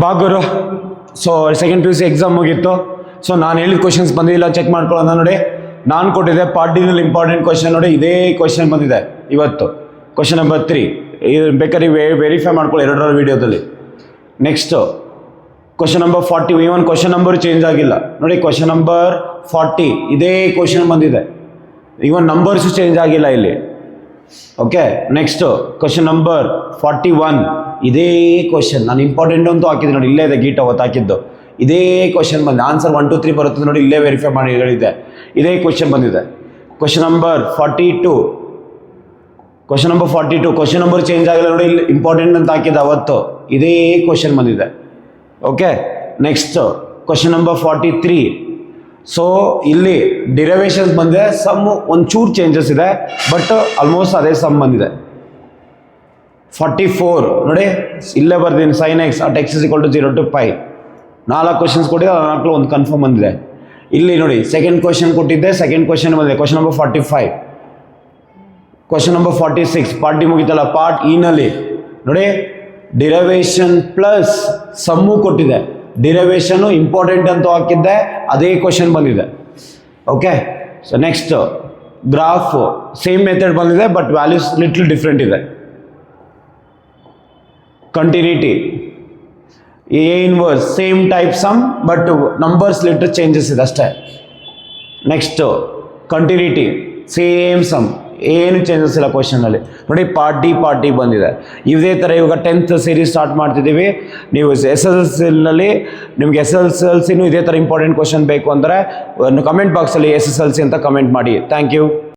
ಬಾಗುರು. So second PUC exam ಮುಗೀತು. So ನಾನು ಹೇಳಿದ ಕ್ವಶನ್ಸ್ ಬಂದಿಲ್ಲ, ಚೆಕ್ ಮಾಡ್ಕೊಳ್ಳೋಣ ನೋಡಿ. ನಾನು ಕೊಟ್ಟಿದ್ದೆ ಪಾರ್ಟ್ ಡಿನಲ್ಲಿ ಇಂಪಾರ್ಟೆಂಟ್ ಕ್ವಶನ್ ನೋಡಿ, ಇದೇ ಕ್ವಶನ್ ಬಂದಿದೆ ಇವತ್ತು, ಕ್ವಶನ್ ನಂಬರ್ 3. ಬೇಕಾದ್ರೆ ವೆರಿಫೈ ಮಾಡ್ಕೊಳ್ಳಿ ಎರಡರ ವೀಡಿಯೋದಲ್ಲಿ. ನೆಕ್ಸ್ಟು ಕ್ವಶನ್ ನಂಬರ್ 40, ಇವನ್ ಕ್ವಶನ್ ನಂಬರ್ ಚೇಂಜ್ ಆಗಿಲ್ಲ ನೋಡಿ. ಕ್ವಶನ್ ನಂಬರ್ 40 ಇದೇ ಕ್ವಶನ್ ಬಂದಿದೆ, ಇವನ್ ನಂಬರ್ಸು ಚೇಂಜ್ ಆಗಿಲ್ಲ ಇಲ್ಲಿ. ಓಕೆ, ನೆಕ್ಸ್ಟು ಕ್ವಶನ್ ನಂಬರ್ 41 ಇದೇ ಕ್ವಶನ್. ನಾನು ಇಂಪಾರ್ಟೆಂಟ್ ಅಂತೂ ಹಾಕಿದ್ದೆ ನೋಡಿ, ಇಲ್ಲೇ ಇದೆ ಗೀಟ್ ಅವತ್ತು ಹಾಕಿದ್ದು. ಇದೇ ಕ್ವಶನ್ ಬಂದಿದೆ, ಆನ್ಸರ್ 1 2 3 ಬರುತ್ತೆ ನೋಡಿ, ಇಲ್ಲೇ ವೆರಿಫೈ ಮಾಡಿ ಹೇಳಿದ್ದೆ. ಇದೇ ಕ್ವಶನ್ ಬಂದಿದೆ. Question number 42, question number 42 question number change ಆಗಿಲ್ಲ ನೋಡಿ, ಇಲ್ಲಿ ಇಂಪಾರ್ಟೆಂಟ್ ಅಂತ ಹಾಕಿದ್ದೆ ಅವತ್ತು, ಇದೇ ಕ್ವಶನ್ ಬಂದಿದೆ. Okay, next question number 43. So ಇಲ್ಲಿ ಡಿರೈವೇಷನ್ಸ್ ಬಂದಿದೆ, ಸಮ್ ಒಂಚೂರು ಚೇಂಜಸ್ ಇದೆ, ಬಟ್ ಆಲ್ಮೋಸ್ಟ್ ಅದೇ ಸಮ್ ಬಂದಿದೆ. 44 ನೋಡಿ, ಇಲ್ಲೇ ಬರ್ತೀನಿ sin x at x is equal to 0 to pi. 4 questions ಕೊಟ್ಟಿದ್ದೆ, 4 ಒಂದು ಕನ್ಫರ್ಮ್ ಬಂದಿದೆ. ಇಲ್ಲಿ ನೋಡಿ ಸೆಕೆಂಡ್ ಕ್ವಶನ್ ಕೊಟ್ಟಿದ್ದೆ, ಸೆಕೆಂಡ್ ಕ್ವಶನ್ ಬಂದಿದೆ. Question number 45, question number 46 part D ಮುಗಿತಲ್ಲ, ಪಾರ್ಟ್ ಇನಲ್ಲಿ ನೋಡಿ ಡಿರೈವೇಷನ್ ಪ್ಲಸ್ ಸಮ್ಮು ಕೊಟ್ಟಿದೆ. ಡಿರೈವೇಷನು ಇಂಪಾರ್ಟೆಂಟ್ ಅಂತ ಹಾಕಿದ್ದೆ, ಅದೇ ಕ್ವಶನ್ ಬಂದಿದೆ. Okay, so next graph same method ಬಂದಿದೆ, ಬಟ್ ವ್ಯಾಲ್ಯೂಸ್ ಲಿಟ್ಲ್ ಡಿಫ್ರೆಂಟ್ ಇದೆ. Continuity a inverse same type sum, but numbers little changes ಇದೆ ಅಷ್ಟೇ. ನೆಕ್ಸ್ಟ್ ಕಂಟಿನ್ಯೂಟಿ ಸೇಮ್ ಸಮ್, ಏನು ಚೇಂಜಸ್ ಇಲ್ಲ ಕ್ವಶನಲ್ಲಿ ನೋಡಿ. ಪಾರ್ಟ್ ಡಿ ಬಂದಿದೆ. ಇದೇ ಥರ ಇವಾಗ 10th ಸೀರೀಸ್ ಸ್ಟಾರ್ಟ್ ಮಾಡ್ತಿದ್ದೀವಿ. ನೀವು SSLCನಲ್ಲಿ ನಿಮಗೆ SSLCನೂ ಇದೇ ಥರ ಇಂಪಾರ್ಟೆಂಟ್ ಕ್ವಶನ್ ಬೇಕು ಅಂದರೆ ಕಮೆಂಟ್ ಬಾಕ್ಸಲ್ಲಿ SSLC ಅಂತ ಕಮೆಂಟ್ ಮಾಡಿ. Thank you.